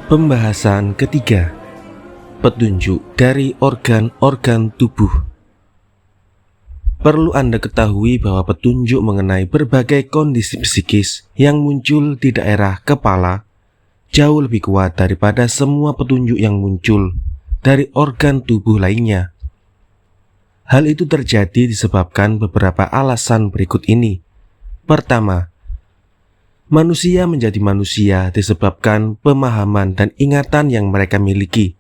Pembahasan ketiga, petunjuk dari organ-organ tubuh. Perlu Anda ketahui bahwa petunjuk mengenai berbagai kondisi psikis yang muncul di daerah kepala jauh lebih kuat daripada semua petunjuk yang muncul dari organ tubuh lainnya. Hal itu terjadi disebabkan beberapa alasan berikut ini. Pertama, manusia menjadi manusia disebabkan pemahaman dan ingatan yang mereka miliki.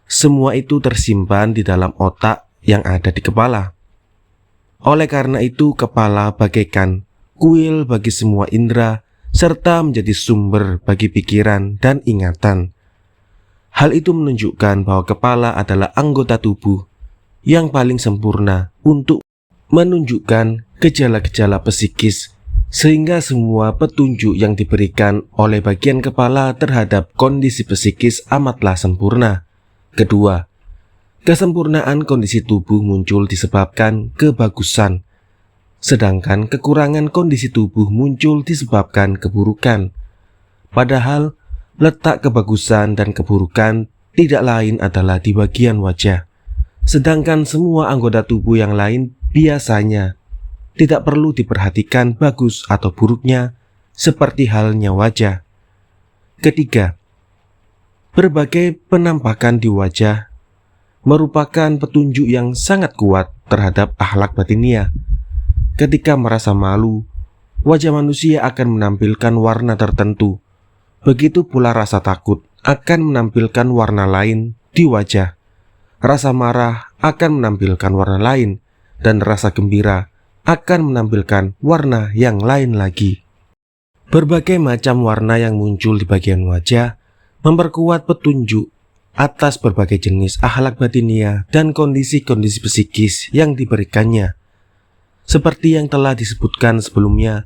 Semua itu tersimpan di dalam otak yang ada di kepala. Oleh karena itu, kepala bagaikan kuil bagi semua indera, serta menjadi sumber bagi pikiran dan ingatan. Hal itu menunjukkan bahwa kepala adalah anggota tubuh yang paling sempurna untuk menunjukkan gejala-gejala psikis, sehingga semua petunjuk yang diberikan oleh bagian kepala terhadap kondisi psikis amatlah sempurna. Kedua, kesempurnaan kondisi tubuh muncul disebabkan kebagusan, sedangkan kekurangan kondisi tubuh muncul disebabkan keburukan. Padahal, letak kebagusan dan keburukan tidak lain adalah di bagian wajah, sedangkan semua anggota tubuh yang lain biasanya tidak perlu diperhatikan bagus atau buruknya, seperti halnya wajah. Ketiga, berbagai penampakan di wajah merupakan petunjuk yang sangat kuat terhadap akhlak batiniah. Ketika merasa malu, wajah manusia akan menampilkan warna tertentu. Begitu pula rasa takut akan menampilkan warna lain di wajah. Rasa marah akan menampilkan warna lain, dan rasa gembira akan menampilkan warna yang lain lagi. Berbagai macam warna yang muncul di bagian wajah memperkuat petunjuk atas berbagai jenis akhlak batiniah dan kondisi-kondisi psikis yang diberikannya. Seperti yang telah disebutkan sebelumnya,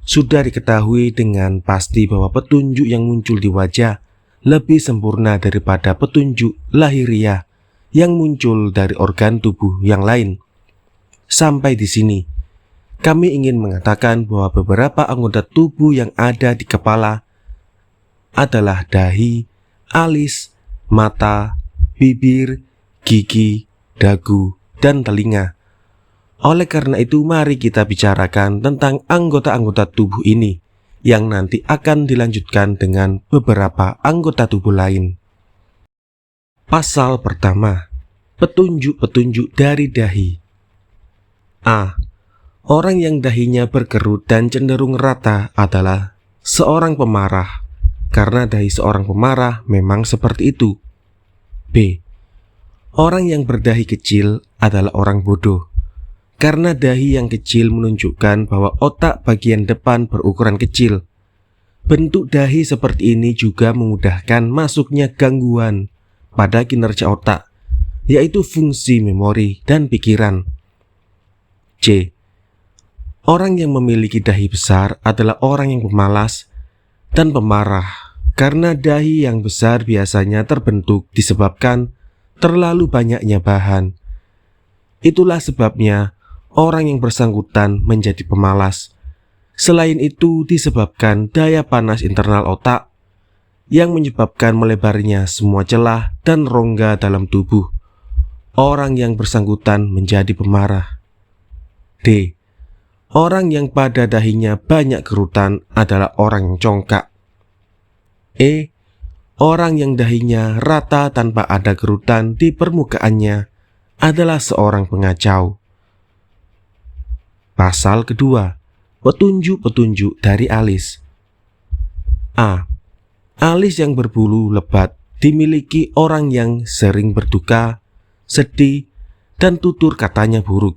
sudah diketahui dengan pasti bahwa petunjuk yang muncul di wajah lebih sempurna daripada petunjuk lahiriah yang muncul dari organ tubuh yang lain. Sampai di sini, kami ingin mengatakan bahwa beberapa anggota tubuh yang ada di kepala adalah dahi, alis, mata, bibir, gigi, dagu, dan telinga. Oleh karena itu, mari kita bicarakan tentang anggota-anggota tubuh ini yang nanti akan dilanjutkan dengan beberapa anggota tubuh lain. Pasal pertama, petunjuk-petunjuk dari dahi. A. Orang yang dahinya berkerut dan cenderung rata adalah seorang pemarah, karena dahi seorang pemarah memang seperti itu. B. Orang yang berdahi kecil adalah orang bodoh, karena dahi yang kecil menunjukkan bahwa otak bagian depan berukuran kecil. Bentuk dahi seperti ini juga memudahkan masuknya gangguan pada kinerja otak, yaitu fungsi memori dan pikiran. C. Orang yang memiliki dahi besar adalah orang yang pemalas dan pemarah, karena dahi yang besar biasanya terbentuk disebabkan terlalu banyaknya bahan. Itulah sebabnya orang yang bersangkutan menjadi pemalas. Selain itu disebabkan daya panas internal otak yang menyebabkan melebarnya semua celah dan rongga dalam tubuh. Orang yang bersangkutan menjadi pemarah. D. Orang yang pada dahinya banyak kerutan adalah orang yang congkak. E. Orang yang dahinya rata tanpa ada kerutan di permukaannya adalah seorang pengacau. Pasal kedua, petunjuk-petunjuk dari alis. A. Alis yang berbulu lebat dimiliki orang yang sering berduka, sedih, dan tutur katanya buruk.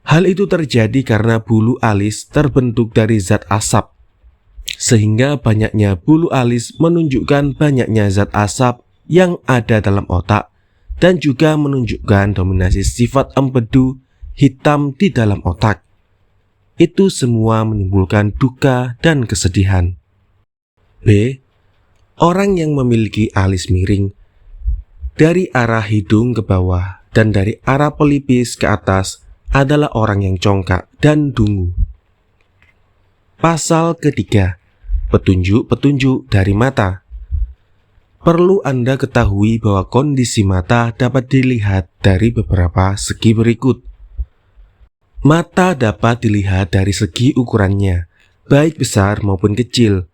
Hal itu terjadi karena bulu alis terbentuk dari zat asap, sehingga banyaknya bulu alis menunjukkan banyaknya zat asap yang ada dalam otak dan juga menunjukkan dominasi sifat empedu hitam di dalam otak. Itu semua menimbulkan duka dan kesedihan. B. Orang yang memiliki alis miring dari arah hidung ke bawah dan dari arah pelipis ke atas adalah orang yang congkak dan dungu. Pasal ketiga, petunjuk-petunjuk dari mata. Perlu Anda ketahui bahwa kondisi mata dapat dilihat dari beberapa segi berikut. Mata dapat dilihat dari segi ukurannya, baik besar maupun kecil.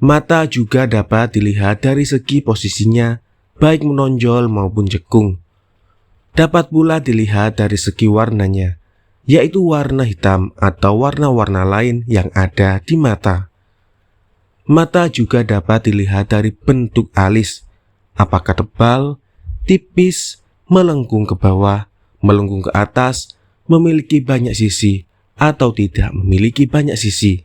Mata juga dapat dilihat dari segi posisinya, baik menonjol maupun jekung. Dapat pula dilihat dari segi warnanya, yaitu warna hitam atau warna-warna lain yang ada di mata. Mata juga dapat dilihat dari bentuk alis, apakah tebal, tipis, melengkung ke bawah, melengkung ke atas, memiliki banyak sisi, atau tidak memiliki banyak sisi.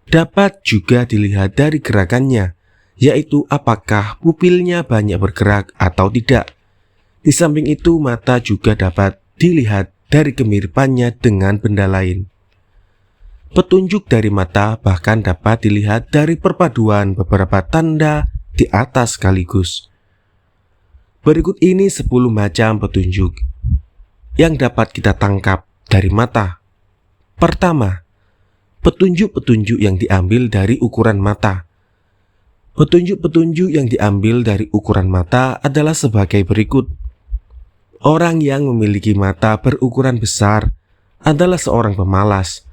Dapat juga dilihat dari gerakannya, yaitu apakah pupilnya banyak bergerak atau tidak. Di samping itu, mata juga dapat dilihat dari kemiripannya dengan benda lain. Petunjuk dari mata bahkan dapat dilihat dari perpaduan beberapa tanda di atas sekaligus. Berikut ini 10 macam petunjuk yang dapat kita tangkap dari mata. Pertama, petunjuk-petunjuk yang diambil dari ukuran mata. Petunjuk-petunjuk yang diambil dari ukuran mata adalah sebagai berikut. Orang yang memiliki mata berukuran besar adalah seorang pemalas.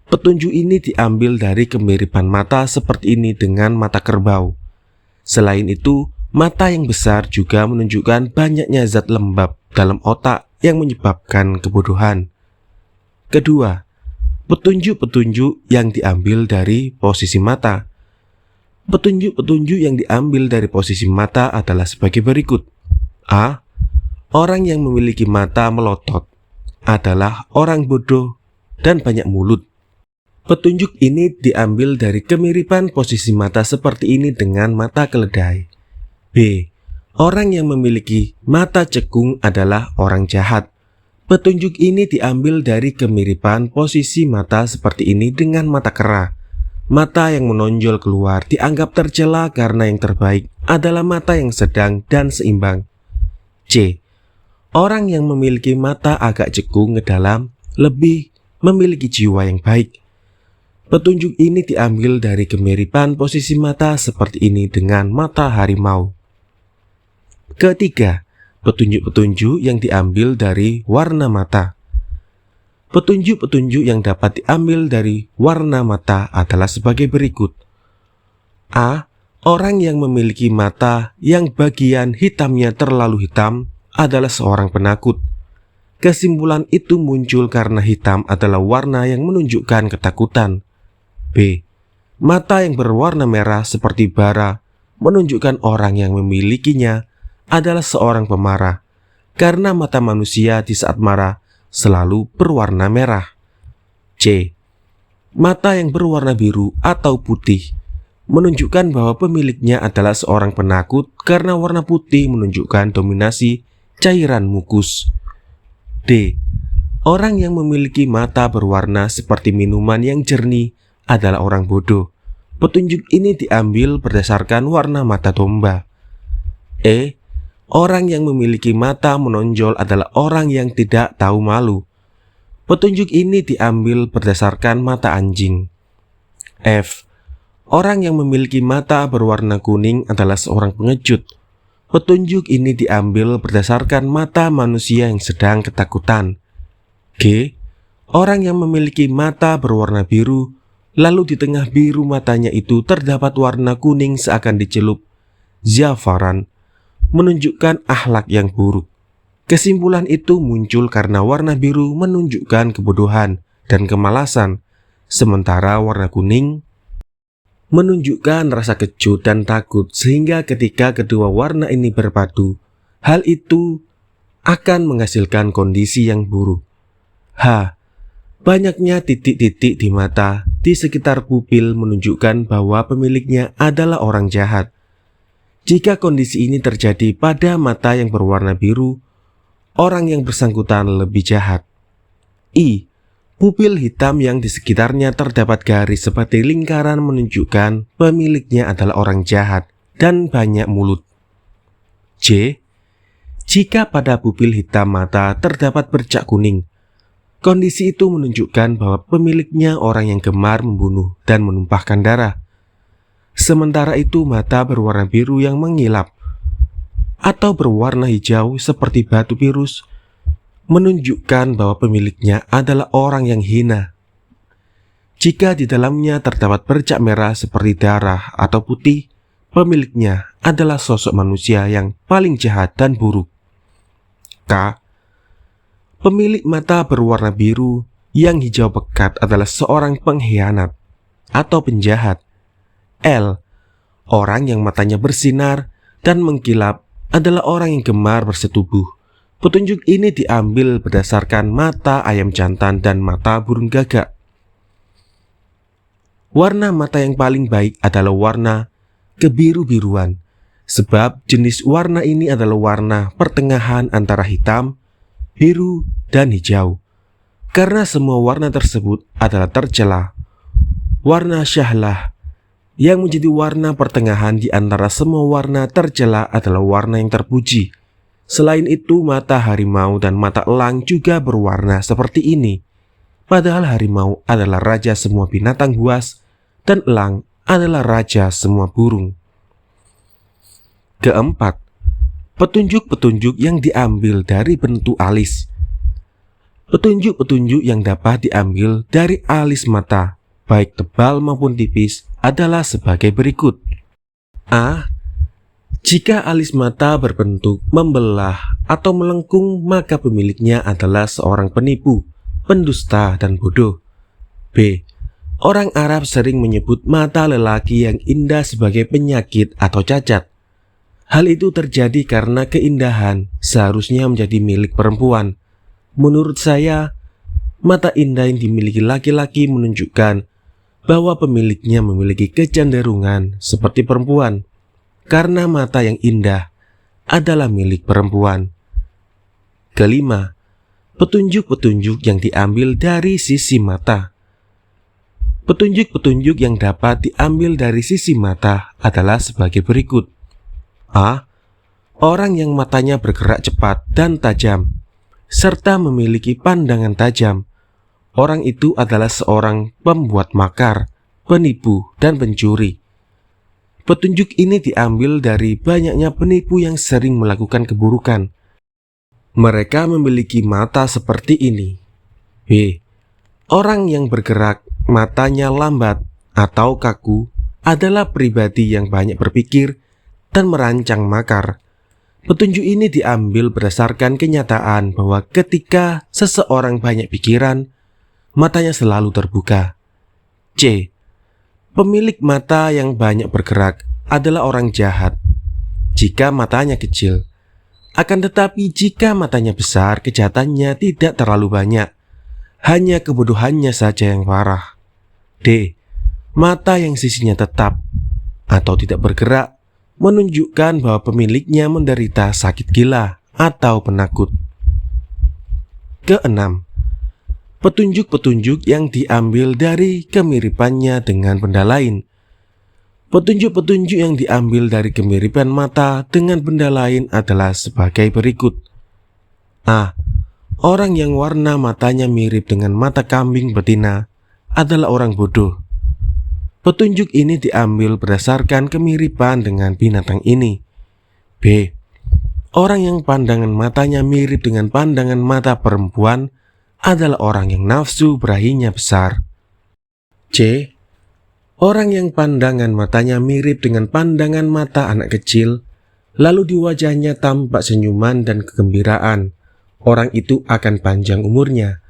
Petunjuk ini diambil dari kemiripan mata seperti ini dengan mata kerbau. Selain itu, mata yang besar juga menunjukkan banyaknya zat lembab dalam otak yang menyebabkan kebodohan. Kedua, petunjuk-petunjuk yang diambil dari posisi mata. Petunjuk-petunjuk yang diambil dari posisi mata adalah sebagai berikut. A. Orang yang memiliki mata melotot adalah orang bodoh dan banyak mulut. Petunjuk ini diambil dari kemiripan posisi mata seperti ini dengan mata keledai. B. Orang yang memiliki mata cekung adalah orang jahat. Petunjuk ini diambil dari kemiripan posisi mata seperti ini dengan mata kera. Mata yang menonjol keluar dianggap tercela karena yang terbaik adalah mata yang sedang dan seimbang. C. Orang yang memiliki mata agak cekung ke dalam lebih memiliki jiwa yang baik. Petunjuk ini diambil dari kemiripan posisi mata seperti ini dengan mata harimau. Ketiga, petunjuk-petunjuk yang diambil dari warna mata. Petunjuk-petunjuk yang dapat diambil dari warna mata adalah sebagai berikut. A. Orang yang memiliki mata yang bagian hitamnya terlalu hitam adalah seorang penakut. Kesimpulan itu muncul karena hitam adalah warna yang menunjukkan ketakutan. B. Mata yang berwarna merah seperti bara menunjukkan orang yang memilikinya adalah seorang pemarah, karena mata manusia di saat marah selalu berwarna merah. C. Mata yang berwarna biru atau putih menunjukkan bahwa pemiliknya adalah seorang penakut karena warna putih menunjukkan dominasi cairan mukus. D. Orang yang memiliki mata berwarna seperti minuman yang jernih adalah orang bodoh. Petunjuk ini diambil berdasarkan warna mata domba. E. Orang yang memiliki mata menonjol adalah orang yang tidak tahu malu. Petunjuk ini diambil berdasarkan mata anjing. F. Orang yang memiliki mata berwarna kuning adalah seorang pengecut. Petunjuk ini diambil berdasarkan mata manusia yang sedang ketakutan. G. Orang yang memiliki mata berwarna biru, lalu di tengah biru matanya itu terdapat warna kuning seakan dicelup zafaran, menunjukkan akhlak yang buruk. Kesimpulan itu muncul karena warna biru menunjukkan kebodohan dan kemalasan, sementara warna kuning menunjukkan rasa kecut dan takut, sehingga ketika kedua warna ini berpadu, hal itu akan menghasilkan kondisi yang buruk. H. Banyaknya titik-titik di mata di sekitar pupil menunjukkan bahwa pemiliknya adalah orang jahat. Jika kondisi ini terjadi pada mata yang berwarna biru, orang yang bersangkutan lebih jahat. I. Pupil hitam yang di sekitarnya terdapat garis seperti lingkaran menunjukkan pemiliknya adalah orang jahat dan banyak mulut. J. Jika pada pupil hitam mata terdapat bercak kuning, kondisi itu menunjukkan bahwa pemiliknya orang yang gemar membunuh dan menumpahkan darah. Sementara itu mata berwarna biru yang mengilap atau berwarna hijau seperti batu virus menunjukkan bahwa pemiliknya adalah orang yang hina. Jika di dalamnya terdapat bercak merah seperti darah atau putih, pemiliknya adalah sosok manusia yang paling jahat dan buruk. K. Pemilik mata berwarna biru yang hijau pekat adalah seorang pengkhianat atau penjahat. L. Orang yang matanya bersinar dan mengkilap adalah orang yang gemar bersetubuh. Petunjuk ini diambil berdasarkan mata ayam jantan dan mata burung gagak. Warna mata yang paling baik adalah warna kebiru-biruan, sebab jenis warna ini adalah warna pertengahan antara hitam, biru, dan hijau. Karena semua warna tersebut adalah tercela, warna syahlah yang menjadi warna pertengahan di antara semua warna tercela adalah warna yang terpuji. Selain itu, mata harimau dan mata elang juga berwarna seperti ini. Padahal harimau adalah raja semua binatang buas dan elang adalah raja semua burung. Keempat, petunjuk-petunjuk yang diambil dari bentuk alis. Petunjuk-petunjuk yang dapat diambil dari alis mata, baik tebal maupun tipis, adalah sebagai berikut. A. Jika alis mata berbentuk membelah atau melengkung, maka pemiliknya adalah seorang penipu, pendusta, dan bodoh. B. Orang Arab sering menyebut mata lelaki yang indah sebagai penyakit atau cacat. Hal itu terjadi karena keindahan seharusnya menjadi milik perempuan. Menurut saya, mata indah yang dimiliki laki-laki menunjukkan bahwa pemiliknya memiliki kecenderungan seperti perempuan, karena mata yang indah adalah milik perempuan. Kelima, petunjuk-petunjuk yang diambil dari sisi mata. Petunjuk-petunjuk yang dapat diambil dari sisi mata adalah sebagai berikut. A. Orang yang matanya bergerak cepat dan tajam, serta memiliki pandangan tajam. Orang itu adalah seorang pembuat makar, penipu, dan pencuri. Petunjuk ini diambil dari banyaknya penipu yang sering melakukan keburukan. Mereka memiliki mata seperti ini. B. Orang yang bergerak matanya lambat atau kaku adalah pribadi yang banyak berpikir dan merancang makar. Petunjuk ini diambil berdasarkan kenyataan bahwa ketika seseorang banyak pikiran, matanya selalu terbuka. C. Pemilik mata yang banyak bergerak adalah orang jahat jika matanya kecil. Akan tetapi jika matanya besar, kejahatannya tidak terlalu banyak. Hanya kebodohannya saja yang parah. D. Mata yang sisinya tetap atau tidak bergerak menunjukkan bahwa pemiliknya menderita sakit gila atau penakut. Keenam, petunjuk-petunjuk yang diambil dari kemiripannya dengan benda lain. Petunjuk-petunjuk yang diambil dari kemiripan mata dengan benda lain adalah sebagai berikut. A. Orang yang warna matanya mirip dengan mata kambing betina adalah orang bodoh. Petunjuk ini diambil berdasarkan kemiripan dengan binatang ini. B. Orang yang pandangan matanya mirip dengan pandangan mata perempuan adalah orang yang nafsu berahinya besar. C. Orang yang pandangan matanya mirip dengan pandangan mata anak kecil, lalu di wajahnya tampak senyuman dan kegembiraan, orang itu akan panjang umurnya.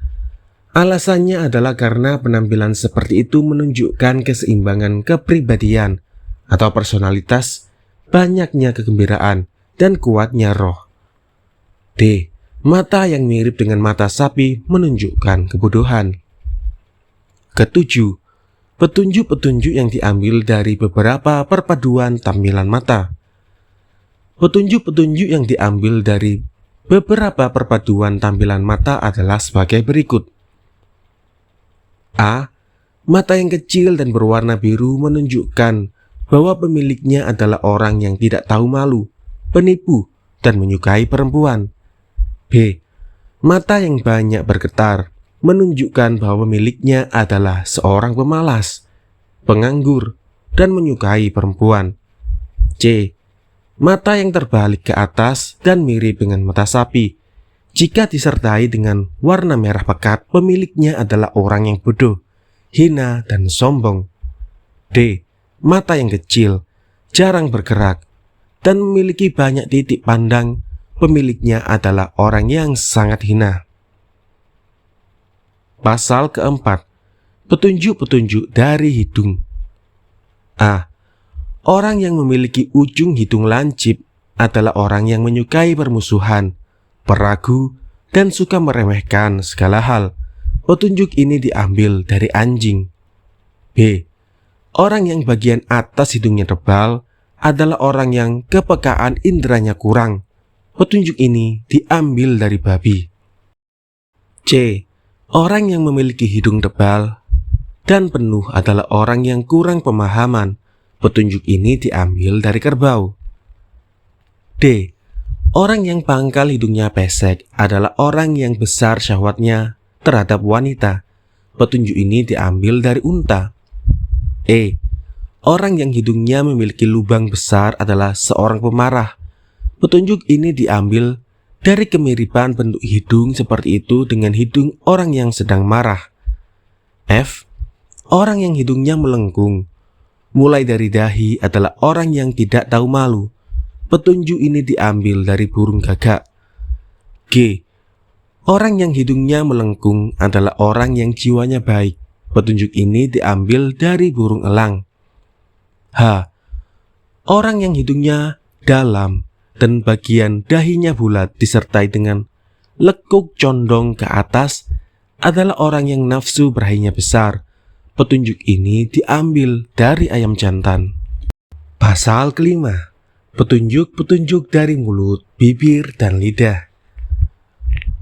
Alasannya adalah karena penampilan seperti itu menunjukkan keseimbangan kepribadian atau personalitas, banyaknya kegembiraan, dan kuatnya roh. D. Mata yang mirip dengan mata sapi menunjukkan kebodohan. Ketujuh, petunjuk-petunjuk yang diambil dari beberapa perpaduan tampilan mata. Petunjuk-petunjuk yang diambil dari beberapa perpaduan tampilan mata adalah sebagai berikut. A. Mata yang kecil dan berwarna biru menunjukkan bahwa pemiliknya adalah orang yang tidak tahu malu, penipu, dan menyukai perempuan. B. Mata yang banyak bergetar menunjukkan bahwa pemiliknya adalah seorang pemalas, penganggur, dan menyukai perempuan. C. Mata yang terbalik ke atas dan mirip dengan mata sapi. Jika disertai dengan warna merah pekat, pemiliknya adalah orang yang bodoh, hina, dan sombong. D. Mata yang kecil, jarang bergerak, dan memiliki banyak titik pandang. Pemiliknya adalah orang yang sangat hina. Pasal keempat, petunjuk-petunjuk dari hidung. A. Orang yang memiliki ujung hidung lancip adalah orang yang menyukai permusuhan, peragu, dan suka meremehkan segala hal. Petunjuk ini diambil dari anjing. B. Orang yang bagian atas hidungnya tebal adalah orang yang kepekaan inderanya kurang. Petunjuk ini diambil dari babi. C. Orang yang memiliki hidung tebal dan penuh adalah orang yang kurang pemahaman. Petunjuk ini diambil dari kerbau. D. Orang yang pangkal hidungnya pesek adalah orang yang besar syahwatnya terhadap wanita. Petunjuk ini diambil dari unta. E. Orang yang hidungnya memiliki lubang besar adalah seorang pemarah. Petunjuk ini diambil dari kemiripan bentuk hidung seperti itu dengan hidung orang yang sedang marah. F. Orang yang hidungnya melengkung, mulai dari dahi adalah orang yang tidak tahu malu. Petunjuk ini diambil dari burung gagak. G. Orang yang hidungnya melengkung adalah orang yang jiwanya baik. Petunjuk ini diambil dari burung elang. H. Orang yang hidungnya dalam dan bagian dahinya bulat disertai dengan lekuk condong ke atas adalah orang yang nafsu berahinya besar. Petunjuk ini diambil dari ayam jantan. Pasal kelima, petunjuk-petunjuk dari mulut, bibir, dan lidah.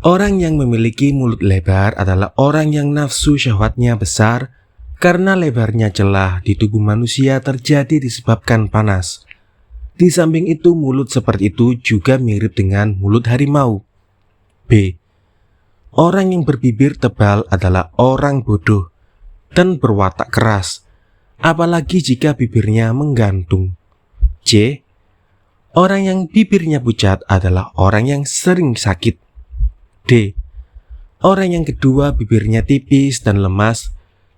Orang yang memiliki mulut lebar adalah orang yang nafsu syahwatnya besar karena lebarnya celah di tubuh manusia terjadi disebabkan panas. Di samping itu, mulut seperti itu juga mirip dengan mulut harimau. B. Orang yang berbibir tebal adalah orang bodoh dan berwatak keras, apalagi jika bibirnya menggantung. C. Orang yang bibirnya pucat adalah orang yang sering sakit. D. Orang yang kedua bibirnya tipis dan lemas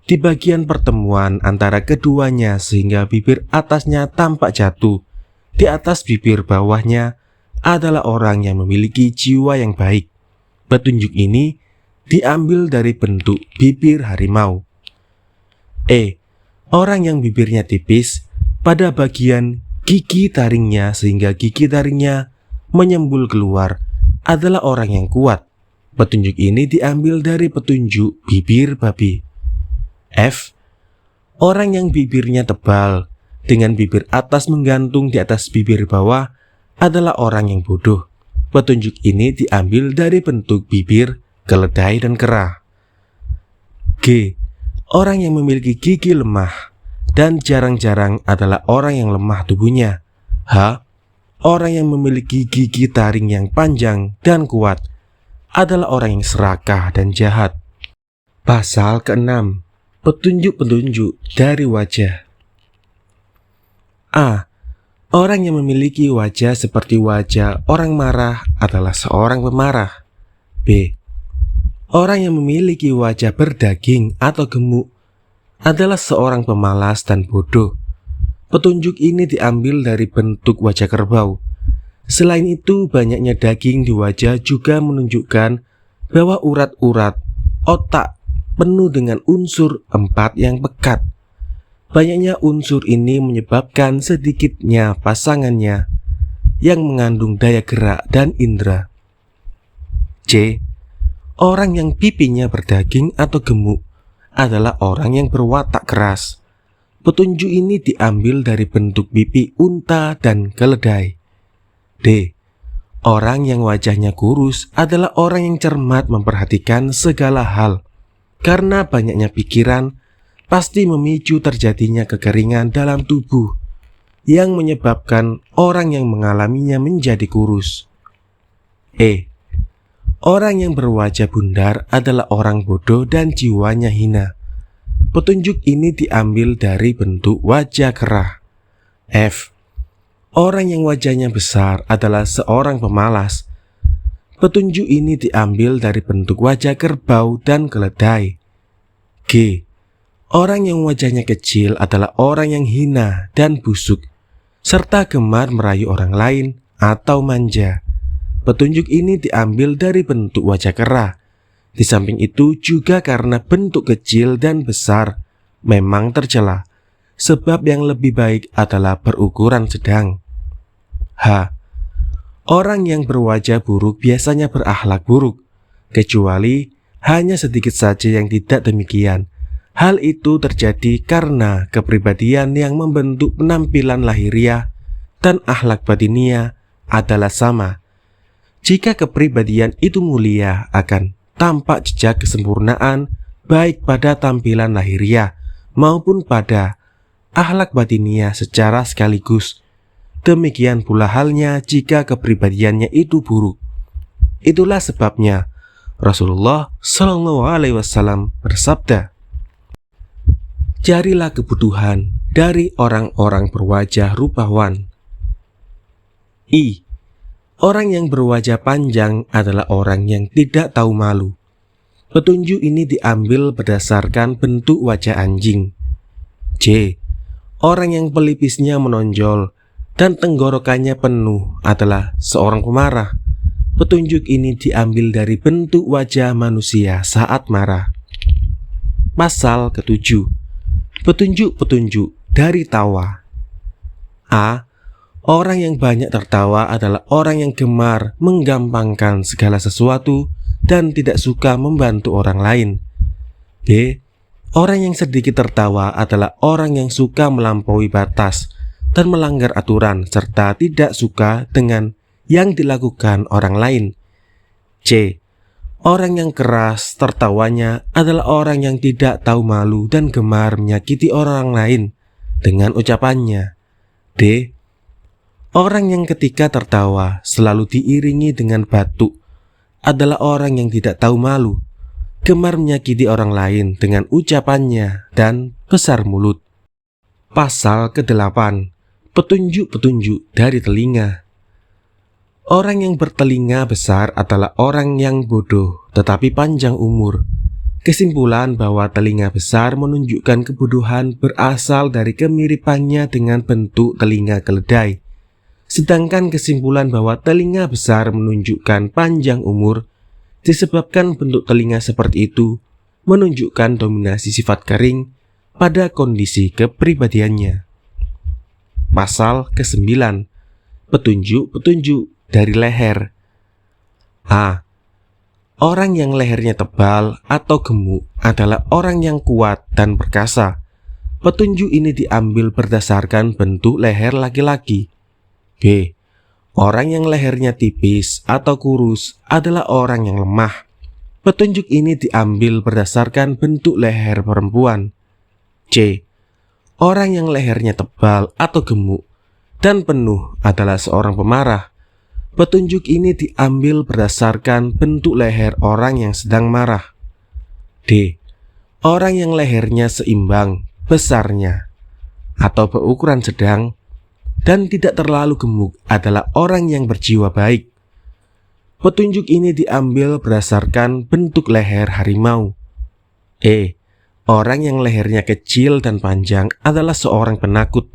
di bagian pertemuan antara keduanya sehingga bibir atasnya tampak jatuh. Di atas bibir bawahnya adalah orang yang memiliki jiwa yang baik. Petunjuk ini diambil dari bentuk bibir harimau. E. Orang yang bibirnya tipis pada bagian gigi taringnya sehingga gigi taringnya menyembul keluar adalah orang yang kuat. Petunjuk ini diambil dari petunjuk bibir babi. F. Orang yang bibirnya tebal dengan bibir atas menggantung di atas bibir bawah adalah orang yang bodoh. Petunjuk ini diambil dari bentuk bibir, keledai, dan kera. G. Orang yang memiliki gigi lemah dan jarang-jarang adalah orang yang lemah tubuhnya. H. Orang yang memiliki gigi taring yang panjang dan kuat adalah orang yang serakah dan jahat. Pasal ke-6, petunjuk-petunjuk dari wajah. A. Orang yang memiliki wajah seperti wajah orang marah adalah seorang pemarah. B. Orang yang memiliki wajah berdaging atau gemuk adalah seorang pemalas dan bodoh. Petunjuk ini diambil dari bentuk wajah kerbau. Selain itu, banyaknya daging di wajah juga menunjukkan bahwa urat-urat otak penuh dengan unsur 4 yang pekat. Banyaknya unsur ini menyebabkan sedikitnya pasangannya yang mengandung daya gerak dan indera. C. Orang yang pipinya berdaging atau gemuk adalah orang yang berwatak keras. Petunjuk ini diambil dari bentuk pipi unta dan keledai. D. Orang yang wajahnya kurus adalah orang yang cermat memperhatikan segala hal. Karena banyaknya pikiran pasti memicu terjadinya kekeringan dalam tubuh yang menyebabkan orang yang mengalaminya menjadi kurus. E. Orang yang berwajah bundar adalah orang bodoh dan jiwanya hina. Petunjuk ini diambil dari bentuk wajah kerah. F. Orang yang wajahnya besar adalah seorang pemalas. Petunjuk ini diambil dari bentuk wajah kerbau dan keledai. G. Orang yang wajahnya kecil adalah orang yang hina dan busuk, serta gemar merayu orang lain atau manja. Petunjuk ini diambil dari bentuk wajah kerah. Di samping itu juga karena bentuk kecil dan besar memang tercela, sebab yang lebih baik adalah berukuran sedang. H. Orang yang berwajah buruk biasanya berakhlak buruk, kecuali hanya sedikit saja yang tidak demikian. Hal itu terjadi karena kepribadian yang membentuk penampilan lahiriah dan akhlak batiniah adalah sama. Jika kepribadian itu mulia, akan tampak jejak kesempurnaan baik pada tampilan lahiriah maupun pada akhlak batiniah secara sekaligus. Demikian pula halnya jika kepribadiannya itu buruk. Itulah sebabnya Rasulullah SAW bersabda, "Carilah kebutuhan dari orang-orang berwajah rupawan." I. Orang yang berwajah panjang adalah orang yang tidak tahu malu. Petunjuk ini diambil berdasarkan bentuk wajah anjing. J. Orang yang pelipisnya menonjol dan tenggorokannya penuh adalah seorang pemarah. Petunjuk ini diambil dari bentuk wajah manusia saat marah. Pasal ke-7. Petunjuk-petunjuk dari tawa. A. Orang yang banyak tertawa adalah orang yang gemar menggampangkan segala sesuatu dan tidak suka membantu orang lain. B. Orang yang sedikit tertawa adalah orang yang suka melampaui batas dan melanggar aturan serta tidak suka dengan yang dilakukan orang lain. C. Orang yang keras tertawanya adalah orang yang tidak tahu malu dan gemar menyakiti orang lain dengan ucapannya. D. Orang yang ketika tertawa selalu diiringi dengan batuk adalah orang yang tidak tahu malu, gemar menyakiti orang lain dengan ucapannya dan besar mulut. Pasal ke-8. Petunjuk-petunjuk dari telinga. Orang yang bertelinga besar adalah orang yang bodoh tetapi panjang umur. Kesimpulan bahwa telinga besar menunjukkan kebodohan berasal dari kemiripannya dengan bentuk telinga keledai. Sedangkan kesimpulan bahwa telinga besar menunjukkan panjang umur disebabkan bentuk telinga seperti itu menunjukkan dominasi sifat kering pada kondisi kepribadiannya. Pasal ke-9. Petunjuk-petunjuk dari leher. A. Orang yang lehernya tebal atau gemuk adalah orang yang kuat dan perkasa. Petunjuk ini diambil berdasarkan bentuk leher laki-laki. B. Orang yang lehernya tipis atau kurus adalah orang yang lemah. Petunjuk ini diambil berdasarkan bentuk leher perempuan. C. Orang yang lehernya tebal atau gemuk dan penuh adalah seorang pemarah. Petunjuk ini diambil berdasarkan bentuk leher orang yang sedang marah. D. Orang yang lehernya seimbang besarnya atau berukuran sedang dan tidak terlalu gemuk adalah orang yang berjiwa baik. Petunjuk ini diambil berdasarkan bentuk leher harimau. E. Orang yang lehernya kecil dan panjang adalah seorang penakut.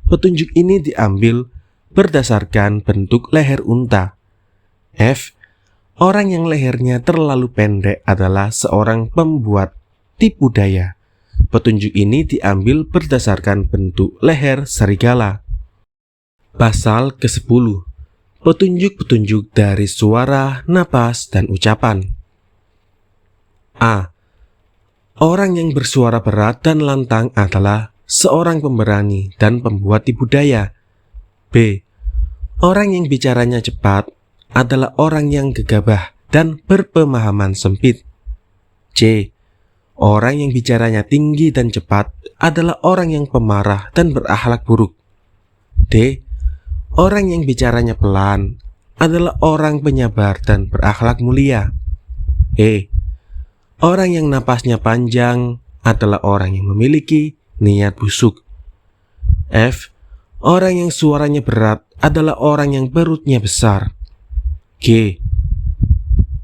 Petunjuk ini diambil berdasarkan bentuk leher unta. F. Orang yang lehernya terlalu pendek adalah seorang pembuat tipu daya. Petunjuk ini diambil berdasarkan bentuk leher serigala. Pasal ke-10. Petunjuk-petunjuk dari suara, napas, dan ucapan. A. Orang yang bersuara berat dan lantang adalah seorang pemberani dan pembuat tipu daya. B. Orang yang bicaranya cepat adalah orang yang gegabah dan berpemahaman sempit. C. Orang yang bicaranya tinggi dan cepat adalah orang yang pemarah dan berakhlak buruk. D. Orang yang bicaranya pelan adalah orang penyabar dan berakhlak mulia. E. Orang yang napasnya panjang adalah orang yang memiliki niat busuk. F. Orang yang suaranya berat adalah orang yang perutnya besar. G.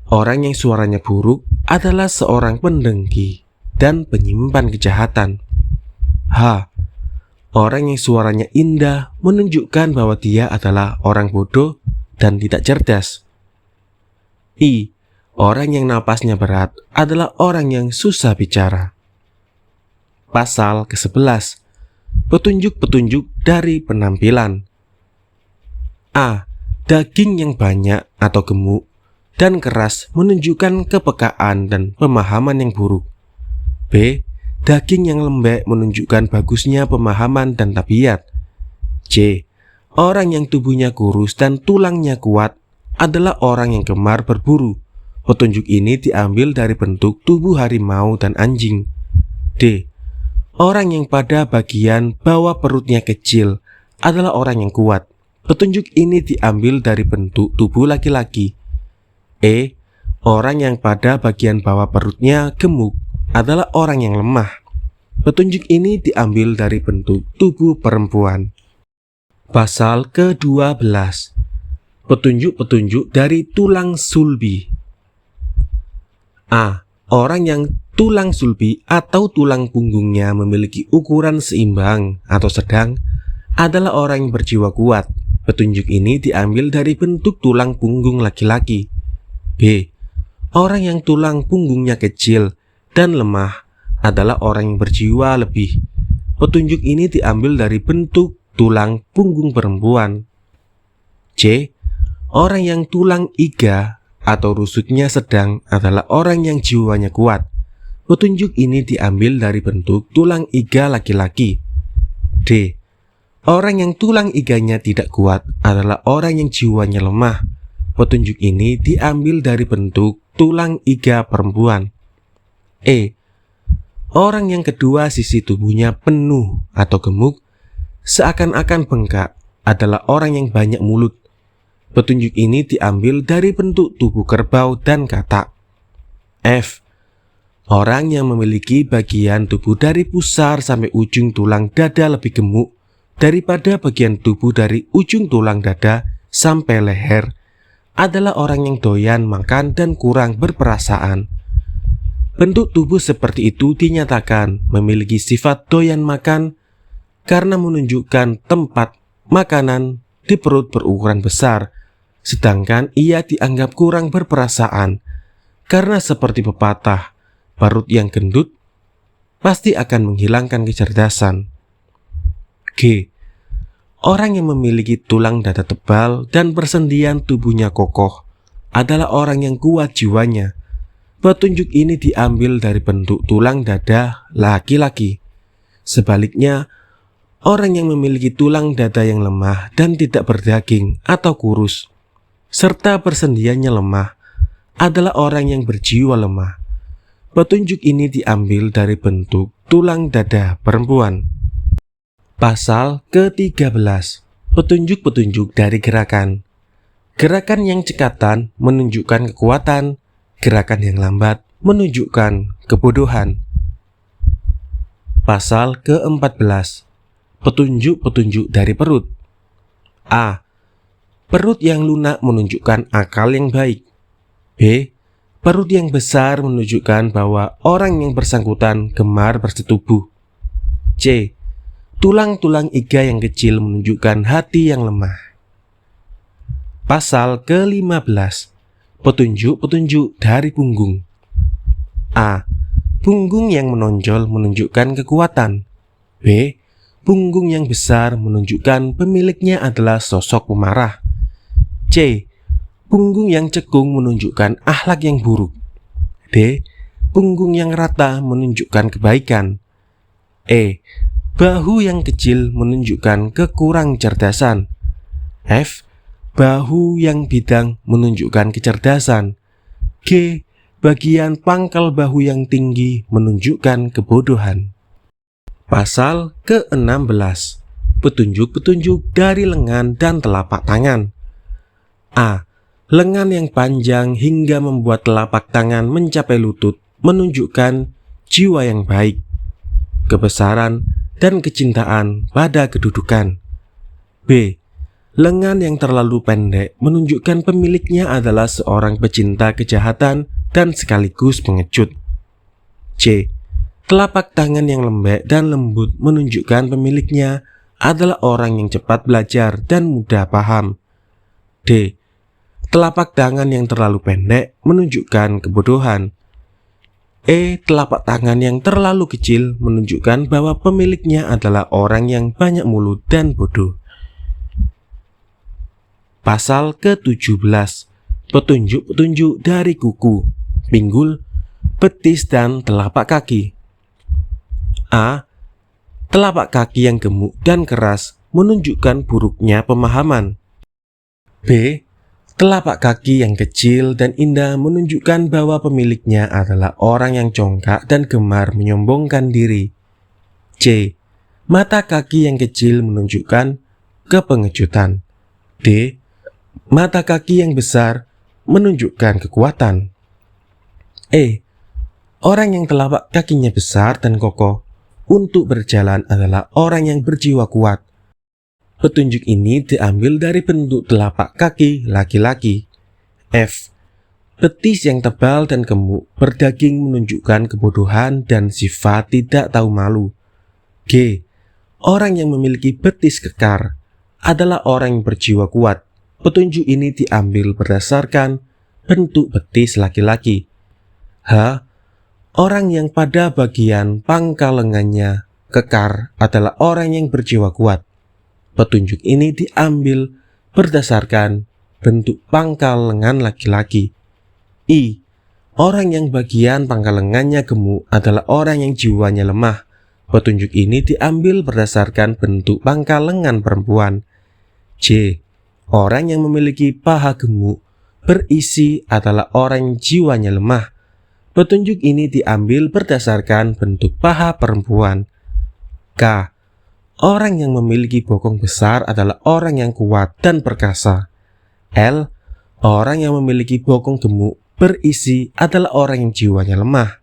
Orang yang suaranya buruk adalah seorang pendengki dan penyimpan kejahatan. H. Orang yang suaranya indah menunjukkan bahwa dia adalah orang bodoh dan tidak cerdas. I. Orang yang napasnya berat adalah orang yang susah bicara. Pasal ke-11. Petunjuk-petunjuk dari penampilan. A. Daging yang banyak atau gemuk dan keras menunjukkan kepekaan dan pemahaman yang buruk. B. Daging yang lembek menunjukkan bagusnya pemahaman dan tabiat. C. Orang yang tubuhnya kurus dan tulangnya kuat adalah orang yang gemar berburu. Petunjuk ini diambil dari bentuk tubuh harimau dan anjing. D. Orang yang pada bagian bawah perutnya kecil adalah orang yang kuat. Petunjuk ini diambil dari bentuk tubuh laki-laki. E. Orang yang pada bagian bawah perutnya gemuk adalah orang yang lemah. Petunjuk ini diambil dari bentuk tubuh perempuan. Pasal ke-12. Petunjuk-petunjuk dari tulang sulbi. A. Orang yang tulang sulbi atau tulang punggungnya memiliki ukuran seimbang atau sedang adalah orang yang berjiwa kuat. Petunjuk ini diambil dari bentuk tulang punggung laki-laki. B. Orang yang tulang punggungnya kecil dan lemah adalah orang yang berjiwa lebih. Petunjuk ini diambil dari bentuk tulang punggung perempuan. C. Orang yang tulang iga atau rusuknya sedang adalah orang yang jiwanya kuat. Petunjuk ini diambil dari bentuk tulang iga laki-laki. D. Orang yang tulang iganya tidak kuat adalah orang yang jiwanya lemah. Petunjuk ini diambil dari bentuk tulang iga perempuan. E. Orang yang kedua sisi tubuhnya penuh atau gemuk, seakan-akan bengkak, adalah orang yang banyak mulut. Petunjuk ini diambil dari bentuk tubuh kerbau dan katak. F. Orang yang memiliki bagian tubuh dari pusar sampai ujung tulang dada lebih gemuk daripada bagian tubuh dari ujung tulang dada sampai leher adalah orang yang doyan makan dan kurang berperasaan. Bentuk tubuh seperti itu dinyatakan memiliki sifat doyan makan karena menunjukkan tempat makanan di perut berukuran besar, sedangkan ia dianggap kurang berperasaan karena seperti pepatah, perut yang gendut pasti akan menghilangkan kecerdasan. G. Orang yang memiliki tulang dada tebal dan persendian tubuhnya kokoh adalah orang yang kuat jiwanya. Petunjuk ini diambil dari bentuk tulang dada laki-laki. Sebaliknya, orang yang memiliki tulang dada yang lemah dan tidak berdaging atau kurus, serta persendiannya lemah, adalah orang yang berjiwa lemah. Petunjuk ini diambil dari bentuk tulang dada perempuan. Pasal ke-13. Petunjuk-petunjuk dari gerakan. Gerakan yang cekatan menunjukkan kekuatan, gerakan yang lambat menunjukkan kebodohan. Pasal ke-14. Petunjuk-petunjuk dari perut. A. Perut yang lunak menunjukkan akal yang baik. B. Perut yang besar menunjukkan bahwa orang yang bersangkutan gemar bersetubuh. C. Tulang-tulang iga yang kecil menunjukkan hati yang lemah. Pasal ke-15. Petunjuk-petunjuk dari punggung. A. Punggung yang menonjol menunjukkan kekuatan. B. Punggung yang besar menunjukkan pemiliknya adalah sosok pemarah. C. Punggung yang cekung menunjukkan akhlak yang buruk. D. Punggung yang rata menunjukkan kebaikan. E. Bahu yang kecil menunjukkan kekurang cerdasan. F. Bahu yang bidang menunjukkan kecerdasan. G. Bagian pangkal bahu yang tinggi menunjukkan kebodohan. Pasal ke-16. Petunjuk-petunjuk dari lengan dan telapak tangan. A. Lengan yang panjang hingga membuat telapak tangan mencapai lutut menunjukkan jiwa yang baik. kebesaran, dan kecintaan pada kedudukan. B. Lengan yang terlalu pendek menunjukkan pemiliknya adalah seorang pecinta kejahatan dan sekaligus pengecut. C. Telapak tangan yang lembek dan lembut menunjukkan pemiliknya adalah orang yang cepat belajar dan mudah paham. D. Telapak tangan yang terlalu pendek menunjukkan kebodohan. E. Telapak tangan yang terlalu kecil menunjukkan bahwa pemiliknya adalah orang yang banyak mulut dan bodoh. Pasal ke-17. Petunjuk-petunjuk dari kuku, pinggul, betis, dan telapak kaki. A. Telapak kaki yang gemuk dan keras menunjukkan buruknya pemahaman. B. Telapak kaki yang kecil dan indah menunjukkan bahwa pemiliknya adalah orang yang congkak dan gemar menyombongkan diri. C. Mata kaki yang kecil menunjukkan kepengecutan. D. Mata kaki yang besar menunjukkan kekuatan. E. Orang yang telapak kakinya besar dan kokoh untuk berjalan adalah orang yang berjiwa kuat. Petunjuk ini diambil dari bentuk telapak kaki laki-laki. F. Betis yang tebal dan gemuk berdaging menunjukkan kebodohan dan sifat tidak tahu malu. G. Orang yang memiliki betis kekar adalah orang yang berjiwa kuat. Petunjuk ini diambil berdasarkan bentuk betis laki-laki. H. Orang yang pada bagian pangkal lengannya kekar adalah orang yang berjiwa kuat. Petunjuk ini diambil berdasarkan bentuk pangkal lengan laki-laki. I. Orang yang bagian pangkal lengannya gemuk adalah orang yang jiwanya lemah. Petunjuk ini diambil berdasarkan bentuk pangkal lengan perempuan. J. Orang yang memiliki paha gemuk berisi adalah orang yang jiwanya lemah. Petunjuk ini diambil berdasarkan bentuk paha perempuan. K. Orang yang memiliki bokong besar adalah orang yang kuat dan perkasa. L. Orang yang memiliki bokong gemuk berisi adalah orang yang jiwanya lemah.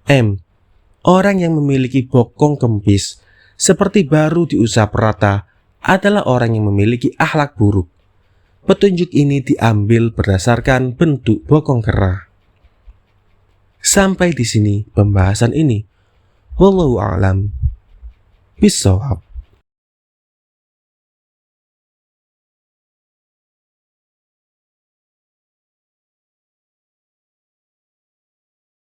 M. Orang yang memiliki bokong kempis seperti baru diusap rata adalah orang yang memiliki akhlak buruk. Petunjuk ini diambil berdasarkan bentuk bokong kera. Sampai di sini pembahasan ini. Wallahu a'lam bishawab.